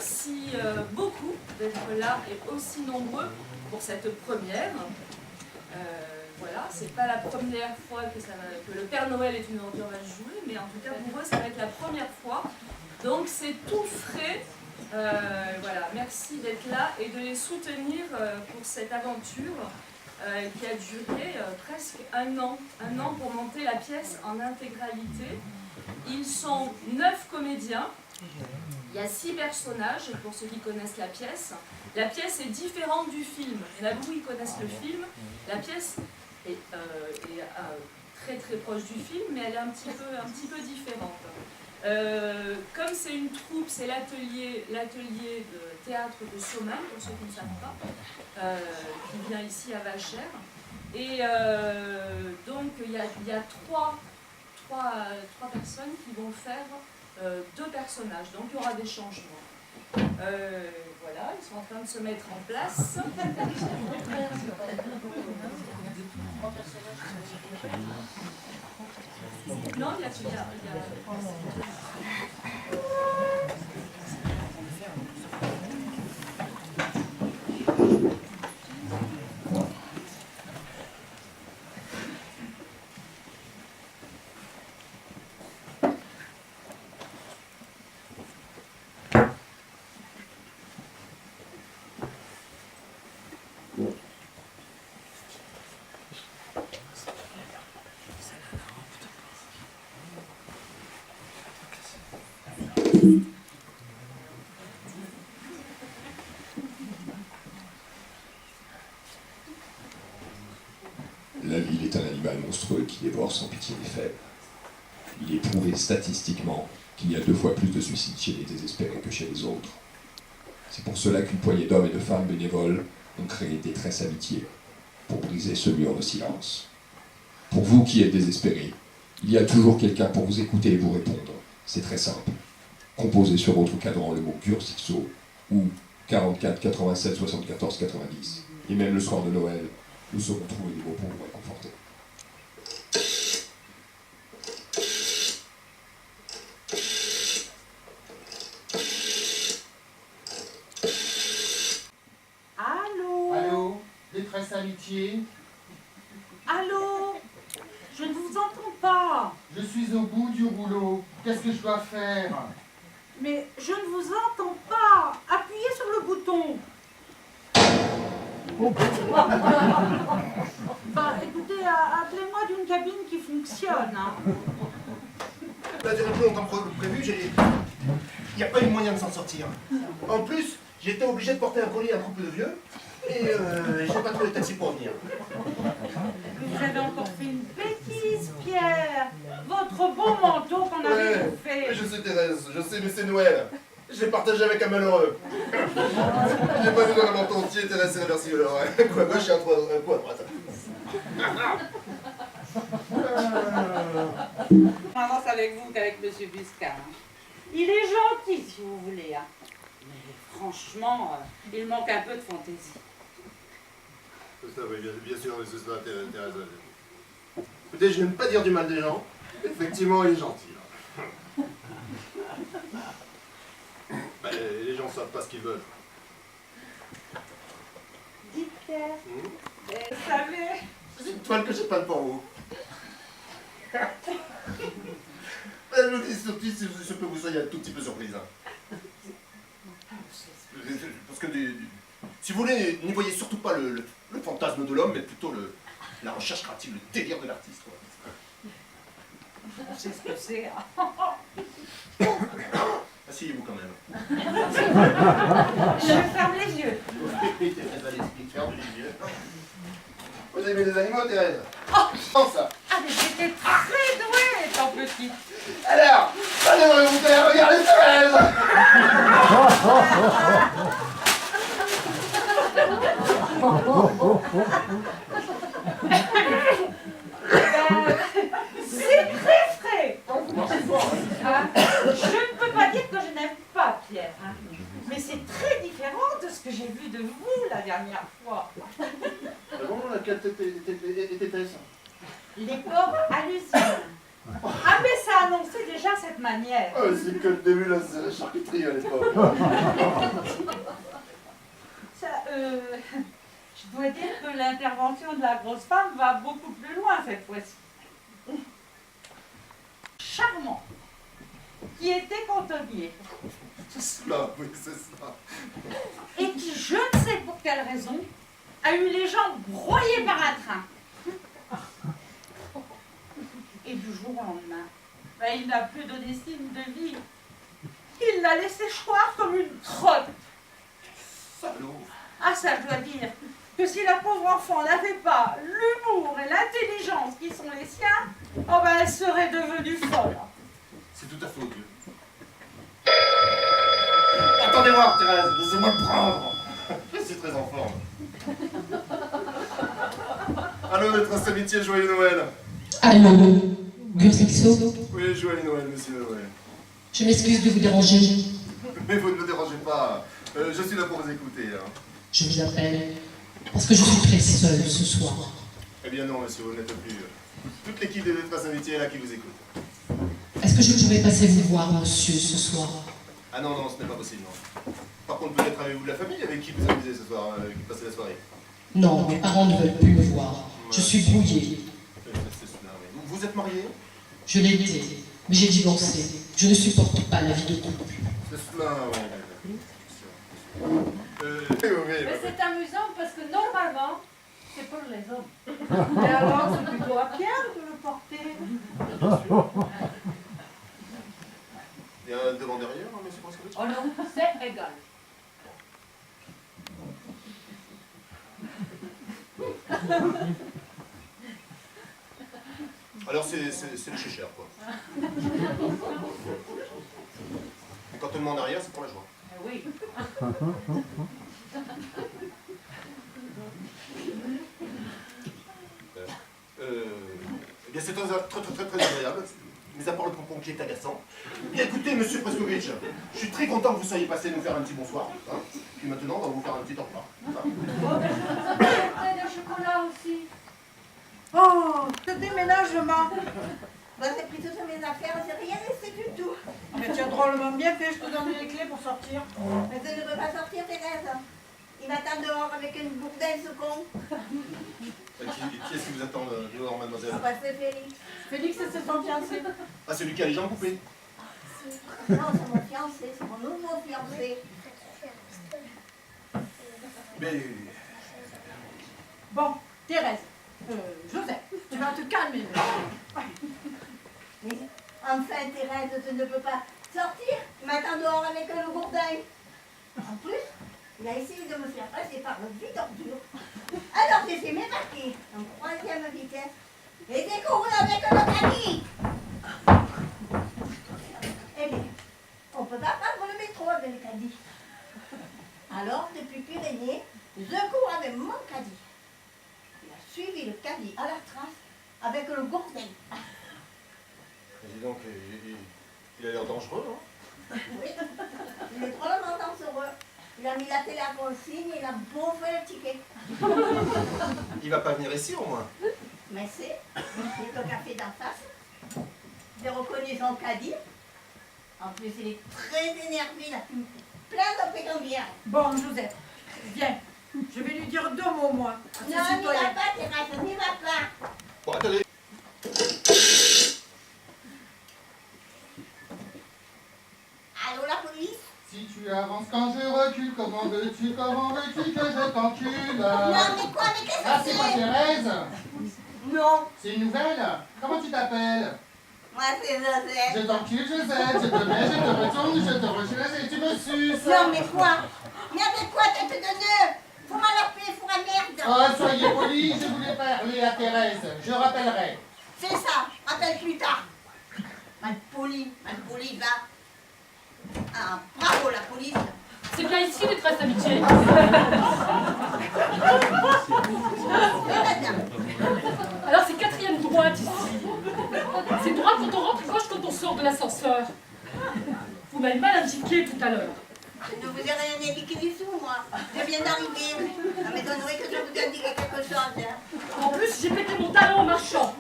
merci beaucoup d'être là et aussi nombreux pour cette première. Voilà, c'est pas la première fois que le Père Noël est une ordure va jouer, mais en tout cas pour eux ça va être la première fois. Donc c'est tout frais. Voilà, merci d'être là et de les soutenir pour cette aventure qui a duré presque un an pour monter la pièce en intégralité. Ils sont 9 comédiens, il y a 6 personnages pour ceux qui connaissent la pièce. La pièce est différente du film, il y en a beaucoup qui connaissent le film. La pièce est très très proche du film, mais elle est un petit peu différente. Comme c'est une troupe, c'est l'atelier de théâtre de Somain, pour ceux qui ne savent pas, qui vient ici à Vachères. Et donc il y a trois personnes qui vont faire 2 personnages, donc il y aura des changements. Voilà, ils sont en train de se mettre en place. Non, il y a La ville est un animal monstrueux qui dévore sans pitié les faibles. Il est prouvé statistiquement qu'il y a 2 fois plus de suicides chez les désespérés que chez les autres. C'est pour cela qu'une poignée d'hommes et de femmes bénévoles ont créé Détresse Amitié, pour briser ce mur de silence. Pour vous qui êtes désespérés, il y a toujours quelqu'un pour vous écouter et vous répondre. C'est très simple. Composez sur votre cadran le mot Cursixo ou 44 87 74 90. Et même le soir de Noël, nous saurons trouver des mots pour vous réconforter. Allô? Allô? Détresse Amitié? Allô? Je ne vous entends pas. Je suis au bout du rouleau. Qu'est-ce que je dois faire? Mais je ne vous entends pas. Appuyez sur le bouton. Bah écoutez, appelez-moi d'une cabine qui fonctionne. Hein. Ça a duré plus longtemps que prévu, il n'y a pas eu moyen de s'en sortir. En plus, j'étais obligé de porter un colis à un couple de vieux, et j'ai pas trouvé de taxi pour venir. Vous avez encore fait une bêtise, Pierre. Votre beau manteau qu'on avait fait. Je sais Thérèse, je sais, mais c'est Noël. Je l'ai partagé avec un malheureux. J'ai pas vu dans le manteau entier, Thérèse, c'est remercié alors. Un coup à gauche et un coup à droite. Avance avec vous qu'avec M. Busca. Il est gentil, si vous voulez. Hein. Mais franchement, il manque un peu de fantaisie. Ça, oui, bien sûr, mais c'est ça, Thérèse. Écoutez, je n'aime pas dire du mal des gens. Effectivement, il est gentil. Là. Bah, les gens savent pas ce qu'ils veulent. Dites, Pierre, vous savez... C'est une toile que j'ai peinte pour vous. Je vous dis surtout si je peux vous soyez un tout petit peu surprise. Hein. Parce que si vous voulez, n'y voyez surtout pas le fantasme de l'homme, mais plutôt la recherche créative, le délire de l'artiste. C'est ce que c'est. Asseyez-vous quand même. Je ferme les yeux. Oui, Thérèse, allez, ferme les yeux. Vous aimez les animaux, Thérèse? Oh, Comment ça? ah, mais j'étais très douée étant petite. Alors, allez, vous allez regarder Thérèse. C'est très frais. Hein? Je ne peux pas dire que je n'aime pas Pierre, hein? Mais c'est très différent de ce que j'ai vu de vous la dernière fois. Bon, laquelle était-ce? Les porcs à l'usine. Ah mais ça annonçait déjà cette manière. Ah, c'est que le début, là, c'est la charcuterie à l'époque. Ça, je dois dire que l'intervention de la grosse femme va beaucoup plus loin cette fois-ci. Charmant, qui était cantonnier, C'est cela, oui, c'est ça. et qui, je ne sais pour quelle raison, a eu les jambes broyées par un train. Et du jour au lendemain, ben, il n'a plus donné signe de vie. Il l'a laissé choir comme une crotte. Salaud. Ah ça, je dois dire que si la pauvre enfant n'avait pas l'humour et l'intelligence qui sont les siens, oh ben elle serait devenue folle. C'est tout à fait odieux. Attendez voir, Thérèse, laissez-moi le prendre. Je suis très en forme. Allô, notre amitié, joyeux Noël. Allô, Gursixo, Oui, joyeux Noël, monsieur Noël. je m'excuse de vous déranger. Mais vous ne me dérangez pas. Je suis là pour vous écouter. Hein. Je vous appelle parce que je suis très seule ce soir. Eh bien non, monsieur, vous n'êtes plus. Toute l'équipe des Détresse Amitié est là qui vous écoute. Est-ce que je pourrais passer vous voir, monsieur, ce soir? Ah non, non, ce n'est pas possible, non. Par contre, peut-être avez-vous de la famille avec qui vous amusez ce soir, qui passez la soirée. Non, mes parents ne veulent plus me voir. Je suis brouillée. C'est cela, oui. Vous êtes marié? Je l'ai été, mais j'ai divorcé. Je ne supporte pas la vie de couple. C'est cela, oui. Mais c'est amusant parce que normalement, c'est pour les hommes. Et alors, c'est plutôt à Pierre de le porter. Il y a un devant derrière, hein, monsieur Braskovitch? Oh non, c'est égal. Alors c'est le chéchère, quoi. Et quand on le met en arrière, c'est pour la joie. Oui. Eh bien, c'est très agréable, mais à part le pompon qui est agaçant. Bien écoutez, monsieur Braskovitch, je suis très content que vous soyez passé nous faire un petit bonsoir. Hein. Puis maintenant, on va vous faire un petit au revoir. Le chocolat aussi. Oh, ce déménagement. Moi, j'ai pris toutes mes affaires, j'ai rien laissé du tout. Mais tu as drôlement bien fait, je te donne les clés pour sortir. Mais je ne peux pas sortir, Thérèse. Il m'attend dehors avec une bourdaine, ce con. Qui est-ce qui vous attend dehors, mademoiselle? Ah, bah, c'est Félix. Félix, c'est son fiancé. Ah, celui qui a les jambes coupées. Non, c'est mon fiancé, c'est mon nouveau fiancé. Mais... Bon, Thérèse, Joseph, tu vas te calmer. Mais enfin, Thérèse, je ne peux pas sortir. Il m'attend dehors avec le bourdain. En plus, il a essayé de me faire passer par le vide d'ordure. Alors j'ai fait m'évacuer en 3e vitesse et j'ai couru avec le caddie. Eh bien, on ne peut pas prendre le métro avec le caddie. Alors, depuis Pyrénées, je cours avec mon caddie. Il a suivi le caddie à la trace avec le gourdin. Mais dis donc, il a l'air dangereux, hein? Oui, il est drôlement dangereux. Il a mis la télé à consigne et il a bouffé le ticket. Il va pas venir ici, au moins. Mais c'est, il est au café d'en face. J'ai reconnu son caddie. En plus, il est très énervé, il a fumé plein de pétombières. Bon, Joseph, viens. Je vais lui dire 2 mots, moi. à ce Non, n'y citoyen. va pas, Thérèse, n'y va pas. Bon, attendez. Allô, la police? Si tu avances quand je recule, comment veux-tu que je t'encule? Non, mais quoi, mais qu'est-ce Ah, que c'est moi, c'est? Thérèse? Non, C'est une nouvelle? Comment tu t'appelles? moi c'est Joseph. Je t'encule, Joseph, je te mets, je te retourne, je te rechasse et tu me suces. Non, mais quoi? Mais avec quoi, tête de nœud? Faut m'en appeler, faut la merde. Oh, soyez polis, je voulais parler à Thérèse. Je rappellerai. C'est ça, appelle plus tard. Mal poli, va. Ah, bravo la police. C'est bien ici, Détresse Amitié. Alors c'est 4e droite ici. C'est droite quand on rentre, gauche quand on sort de l'ascenseur. Vous m'avez mal indiqué tout à l'heure. Je ne vous ai rien indiqué du tout, moi. Je viens d'arriver. Ça m'étonnerait que je vous indique quelque chose. Hein. En plus, j'ai pété mon talon en marchant.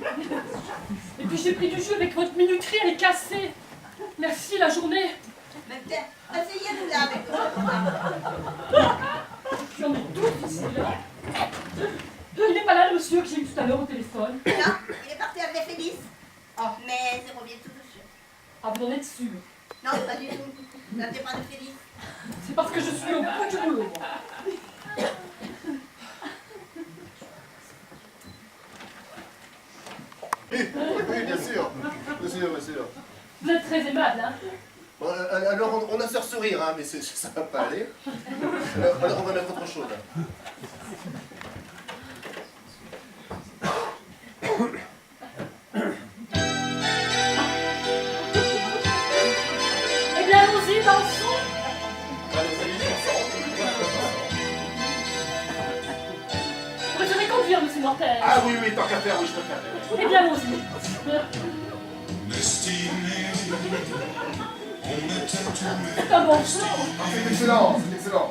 Et Et puis j'ai pris du jus avec votre minuterie, elle est cassée. Merci, la journée. Mais tiens, asseyez-nous là avec nous. J'en ai tout ici, là. Il n'est pas là, le monsieur que j'ai eu tout à l'heure au téléphone. Non, il est parti avec Félix. Ah. Mais il revient tout de suite. Ah, vous en êtes sûr? Non, pas du tout. Ça dépend de Félix. C'est parce que je suis au bout du boulot, moi. Oui, bien sûr. Bien sûr, bien sûr. Vous êtes très aimable, hein? Bon, alors, on a ce sourire, hein, mais ça va pas aller. Alors, on va mettre autre chose. Eh bien, allons-y, dansons. Vous préférez conduire, monsieur Mortel? Ah oui, oui, tant qu'à faire, oui, je peux faire. Eh bien, allons-y. C'est un bon chant. C'est excellent, c'est excellent.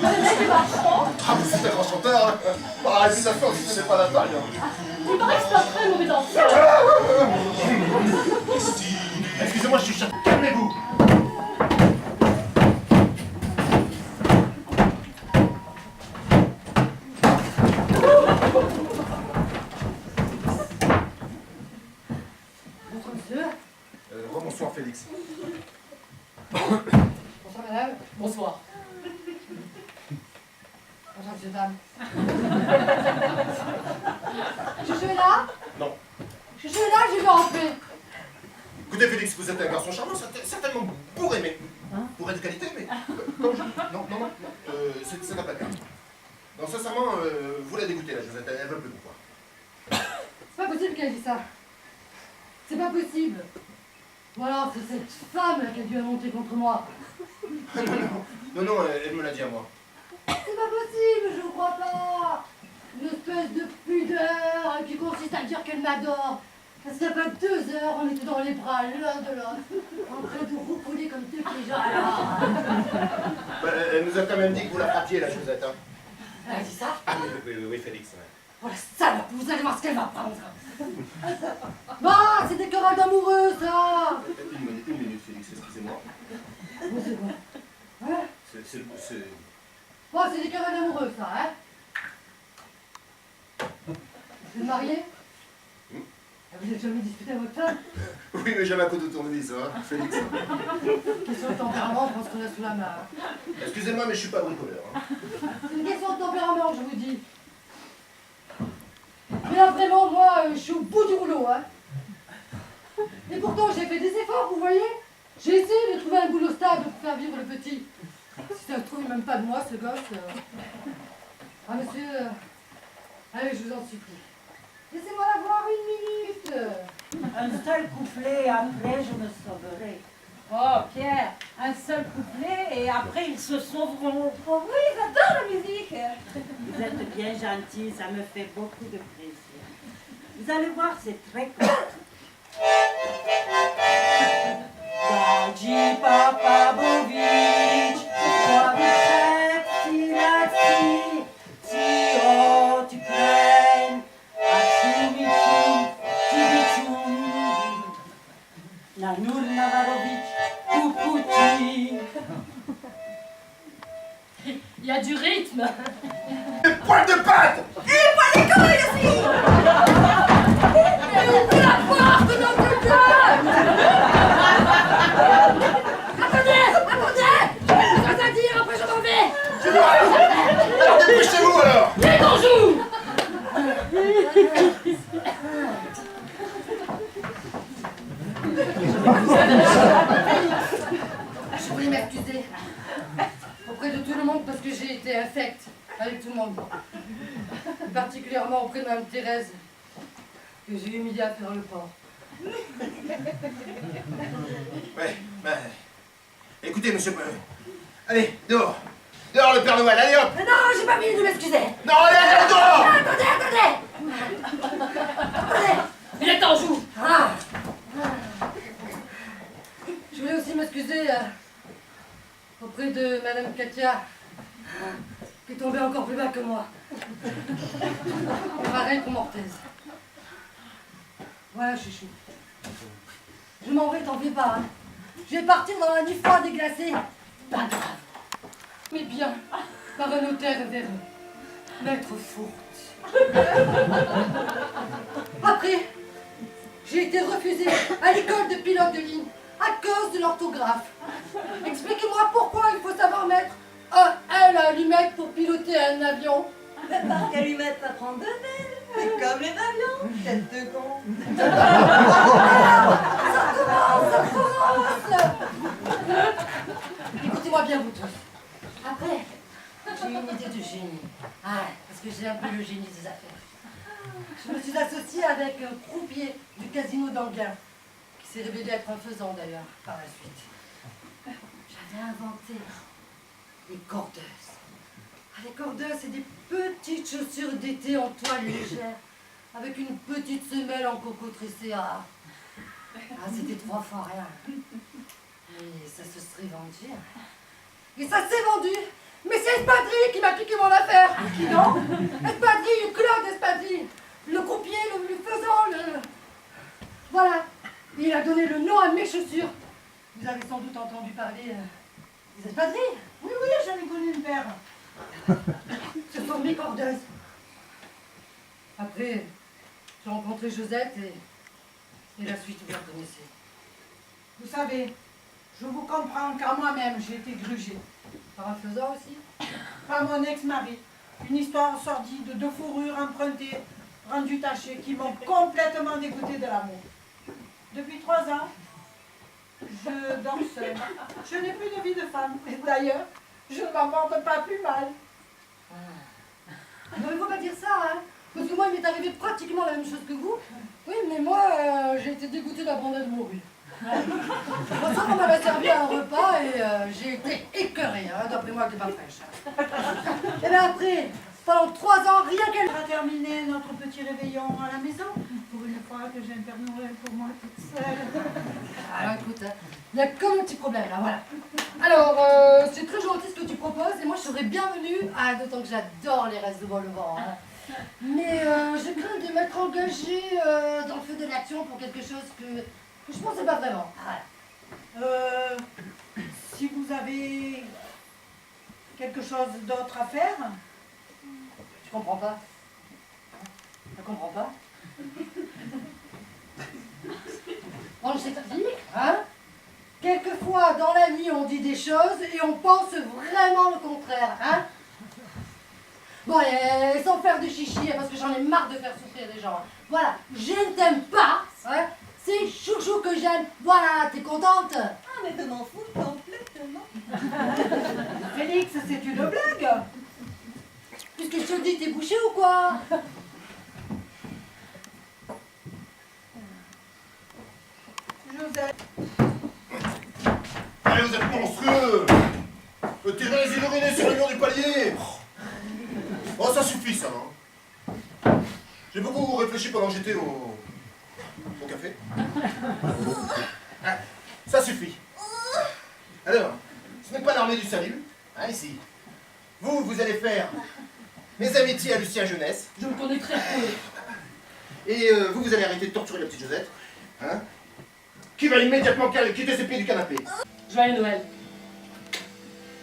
Le mec est marchand. Ah, mais c'est un grand chanteur. Hein. Ah, réputation, si ce n'est pas la taille. Hein. Il paraît que c'est un très mauvais danseur. Excusez-moi, je suis chat. Calmez-vous. Bonsoir monsieur. Rebonsoir, Félix. Bonsoir madame. Bonsoir. Bonsoir monsieur dame. Chouchou est là? Non. Chouchou est là, je vais rentrer. Écoutez, Félix, vous êtes un garçon charmant, certainement bourré, mais bourré de qualité, mais comme je... Non, non, non, c'est pas le cas. Non, sincèrement, vous la dégoûtez, la Josette, elle veut plus vous voir. C'est pas possible qu'elle dise ça. C'est pas possible. Voilà, c'est cette femme là qui a dû monter contre moi. Non, non, elle me l'a dit à moi. C'est pas possible, je crois pas. Une espèce de pudeur qui consiste à dire qu'elle m'adore. Parce qu'il n'y a pas 2 heures, on était dans les bras l'un de l'autre, en train de roucouler comme deux pigeons. Bah, elle nous a quand même dit que vous la frappiez, la Josette, hein. Elle a dit ça? Ah oui, Félix, ouais. Oh la salope, vous allez voir ce qu'elle va prendre. Bah, c'est des querelles d'amoureux, ça. Une minute, Félix, excusez-moi. Bon, c'est quoi? Hein? C'est... Bon, c'est des querelles d'amoureux, ça, hein? Vous êtes mariés? Vous avez jamais disputé avec votre femme? Oui, mais j'avais un coup de tournevis, hein, Félix. Question de tempérament, je pense qu'on a sous la main. Excusez-moi, mais je suis pas bricoleur. Hein. C'est une question de tempérament, je vous dis. Mais là, vraiment, moi, je suis au bout du rouleau, hein. Et pourtant, j'ai fait des efforts, vous voyez. J'ai essayé de trouver un boulot stable pour faire vivre le petit. Si ça se trouve, il même pas de moi, ce gosse. Ah, monsieur, allez, je vous en supplie. Laissez-moi la voir 1 minute. Un seul couplet, après je me sauverai. Oh Pierre, un seul couplet et après ils se sauveront. Oh oui, j'adore la musique. Vous êtes bien gentil, ça me fait beaucoup de plaisir. Vous allez voir, c'est très court. Dadzi Papabowicz, Sławiczek, Tilacji, Cio, Tikreń, Aksumicium, Tibicium, Nanur Navarowicz, Kupuci. Il y a du rythme. Des poils de patte. Alors dépêchez-vous alors. Allez, qu'on joue. Je voulais m'excuser auprès de tout le monde parce que j'ai été infecte avec tout le monde. Et particulièrement auprès de Mme Thérèse, que j'ai humiliée à faire le porc. Ouais, ben... Écoutez, monsieur... allez, dehors. Dehors le Père Noël, allez hop. Mais non, j'ai pas fini de m'excuser. Non, allez, dehors. Attendez. Il est en joue. Ah. Je voulais aussi m'excuser auprès de Madame Katia, qui est tombée encore plus bas que moi. Pareil pour Mortaise. Voilà, chouchou. Je m'en vais, t'en fais pas. Hein. Je vais partir dans la nuit froide et glacée. Pas grave. Mais bien, par un notaire vers Maître Fourte. Après, j'ai été refusée à l'école de pilote de ligne à cause de l'orthographe. Expliquez-moi pourquoi il faut savoir mettre un L à allumette pour piloter un avion. Parce qu'allumette, ça prend deux ailes. C'est comme les avions, tête de con. Ça commence. Écoutez-moi bien, vous tous. Après, j'ai une idée de génie. Ah, parce que j'ai un peu le génie des affaires. Je me suis associée avec un croupier du casino d'Anguin, qui s'est révélé être un faisant d'ailleurs, par la suite. J'avais inventé les cordeuses. Ah, les cordeuses, c'est des petites chaussures d'été en toile légère, avec une petite semelle en coco tressé. Ah, c'était 3 fois rien. Et ça se serait vendu. Et ça s'est vendu. Mais c'est Espadrille qui m'a piqué mon affaire. Qui non? Espadrille, Claude Espadrille. Le croupier, le faisant, le... Voilà. Et il a donné le nom à mes chaussures. Vous avez sans doute entendu parler des espadrilles. Oui, j'en ai connu une paire. Ce sont mes cordeuses. Après, j'ai rencontré Josette et la suite, vous la connaissez. Vous savez, je vous comprends car moi-même j'ai été grugée. Par un faisant aussi? Par mon ex-mari. Une histoire sordide de fourrure empruntée, rendue tachée, qui m'ont complètement dégoûtée de l'amour. Depuis 3 ans, je dors seule. Je n'ai plus de vie de femme. Et d'ailleurs, je ne m'en porte pas plus mal. Non, il ne faut pas dire ça, hein. Parce que moi, il m'est arrivé pratiquement la même chose que vous. Oui, mais moi, j'ai été dégoûtée d'abandonner de morue. Pour ça, on m'avait servi à un repas et j'ai été écœurée, hein, d'après moi, qui n'est pas fraîche. Et bien après, pendant 3 ans, rien qu'elle... On a terminé notre petit réveillon à la maison. Pour une fois que j'ai un Père Noël pour moi toute seule. Ah, écoute, il y a comme un petit problème là, voilà. Alors, c'est très gentil ce que tu proposes et moi je serais bienvenue, d'autant que j'adore les restes de vol-au-vent. Hein. Mais je crains de m'être engagée dans le feu de l'action pour quelque chose que je pensais pas vraiment. Voilà. Si vous avez quelque chose d'autre à faire, Tu comprends pas? Je comprends pas? On le sait dit, hein? Quelquefois, dans la vie, on dit des choses et on pense vraiment le contraire, hein? Bon, et sans faire de chichi, parce que j'en ai marre de faire souffrir les gens. Voilà, je ne t'aime pas, hein? C'est chouchou que j'aime. Voilà, t'es contente? Ah, mais je m'en fous complètement. Félix, c'est une blague. Qu'est-ce que je te dis, t'es bouché ou quoi? Joseph. Allez, vous êtes monstrueux! Tirez les urinés sur le mur du palier! Oh, ça suffit, ça, hein? J'ai beaucoup réfléchi pendant que j'étais au café. Ah, ça suffit. Alors, ce n'est pas l'armée du salut, hein, ici. Vous allez faire mes amitiés à Lucien Jeunesse. Je le connais très peu. Et vous allez arrêter de torturer la petite Josette, hein, qui va immédiatement quitter ses pieds du canapé. Joyeux Noël.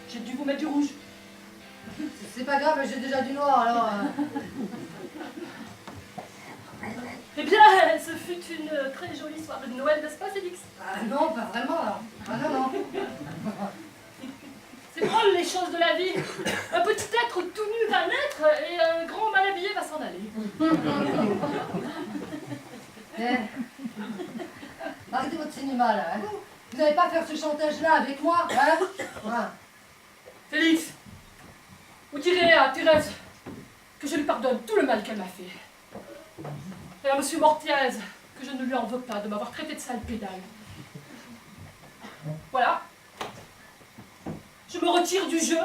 J'ai dû vous mettre du rouge. C'est pas grave, j'ai déjà du noir, alors... Eh bien, ce fut une très jolie soirée de Noël, n'est-ce pas, Félix? Ah non, pas vraiment, alors. Ah non, non. C'est drôle, les choses de la vie. Un petit être tout nu va naître et un grand mal habillé va s'en aller. Arrêtez votre cinéma, là. Hein. Vous n'allez pas faire ce chantage-là avec moi, hein? Voilà. Félix, vous direz à Thérèse que je lui pardonne tout le mal qu'elle m'a fait. Et à monsieur Mortiez que je ne lui en veux pas de m'avoir traité de sale pédale. Voilà. Je me retire du jeu.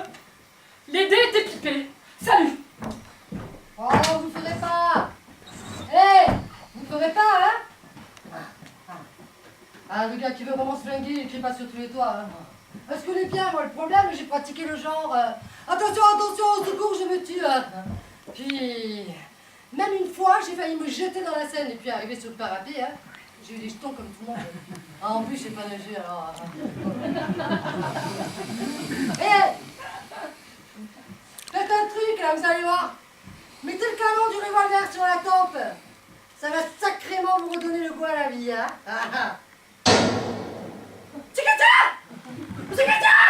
Les dés étaient pipés. Salut! Oh, vous ne ferez pas! Hé! Vous ne ferez pas, hein? Ah, le gars qui veut vraiment se flinguer, il crie pas sur tous les toits, hein. Parce que les bien, moi, le problème, j'ai pratiqué le genre... attention, attention, au secours, je me tue, hein. Puis... Même une fois, j'ai failli me jeter dans la Seine et puis arriver sur le parapet, hein. J'ai eu des jetons comme tout le monde. Ah, en plus, je sais pas nager, alors... Faites un truc, là, vous allez voir. Mettez le canon du revolver sur la tempe. Ça va sacrément vous redonner le goût à la vie, hein. C'est quelqu'un! C'est quelqu'un!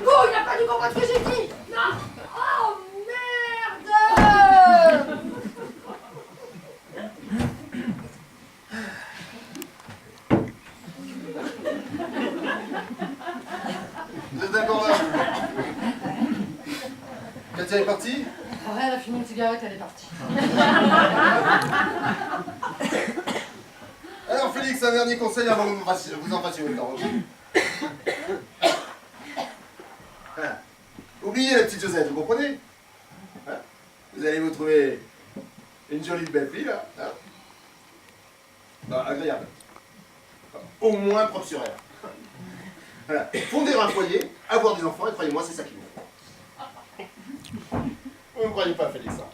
Oh, il n'a pas dû comprendre ce que j'ai dit. Non. Oh, merde! Vous êtes d'accord là? Katia est partie? Ouais, elle a fini une cigarette, elle est partie. Alors Félix, un dernier conseil avant que vous en fassiez autant. Voilà. Oubliez la petite Josette, vous comprenez? Hein? Vous allez vous trouver une jolie belle fille là. Hein? Bah, agréable. Au moins propre sur elle. Voilà. Fonder un foyer, avoir des enfants, et croyez-moi, c'est ça qu'il vous faut. Vous ne me croyez pas, Félix, hein?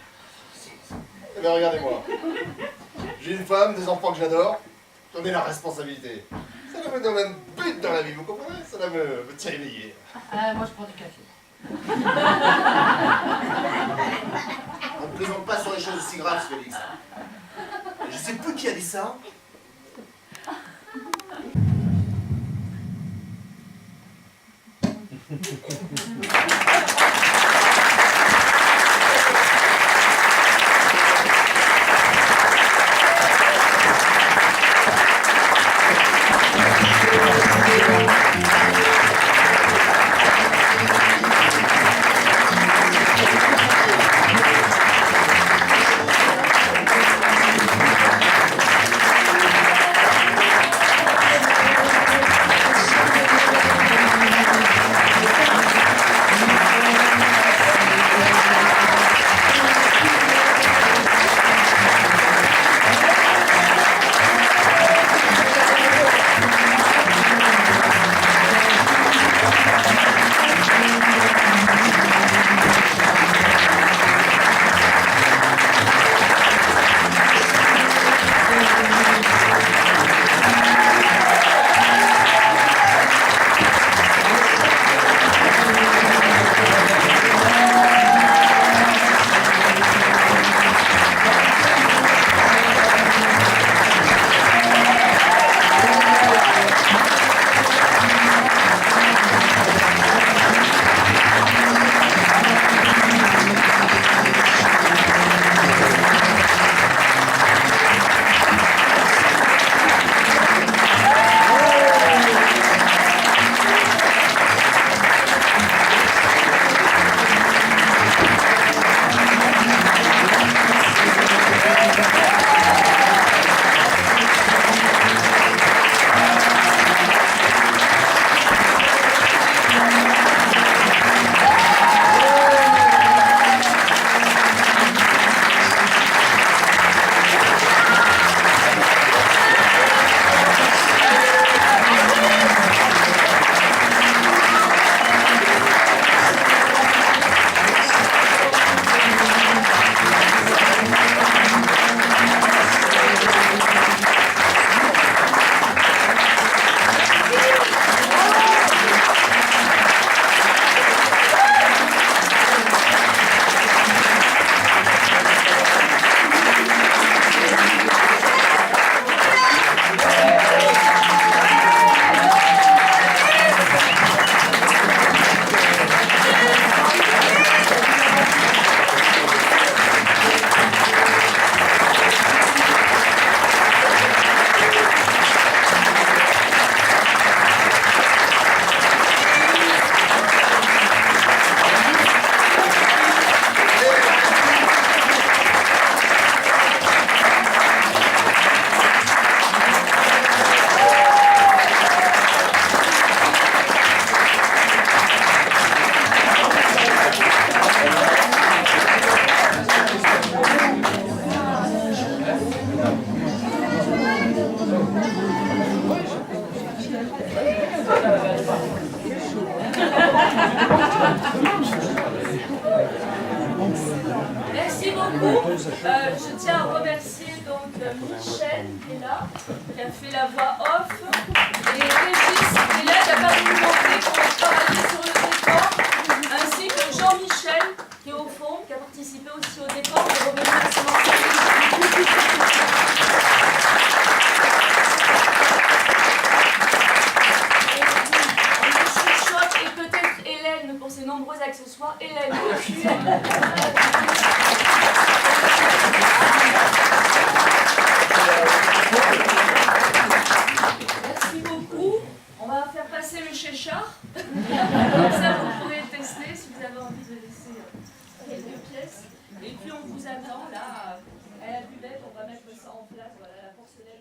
Eh bien, regardez-moi. J'ai une femme, des enfants que j'adore, j'en ai la responsabilité. Ça me donne un but dans la vie, vous comprenez? Ça me tient éveillé. Moi, je prends du café. On ne plaisante pas sur les choses aussi graves, Félix. Je sais plus qui a dit ça. Merci beaucoup. Je tiens à remercier donc Michel qui est là, qui a fait la voix off, et Régis qui est là, qui a pas voulu montrer qu'on va travailler sur le décor, ainsi que Jean-Michel qui est au fond, qui a participé aussi au décor, et revenir à son et peut-être Hélène pour ses nombreux accessoires. Hélène, tu es... Merci beaucoup. On va faire passer le chéchard. Comme ça, vous pourrez tester si vous avez envie de laisser quelques pièces. Et puis, on vous attend là à la buvette. On va mettre ça en place. Voilà, la porcelaine.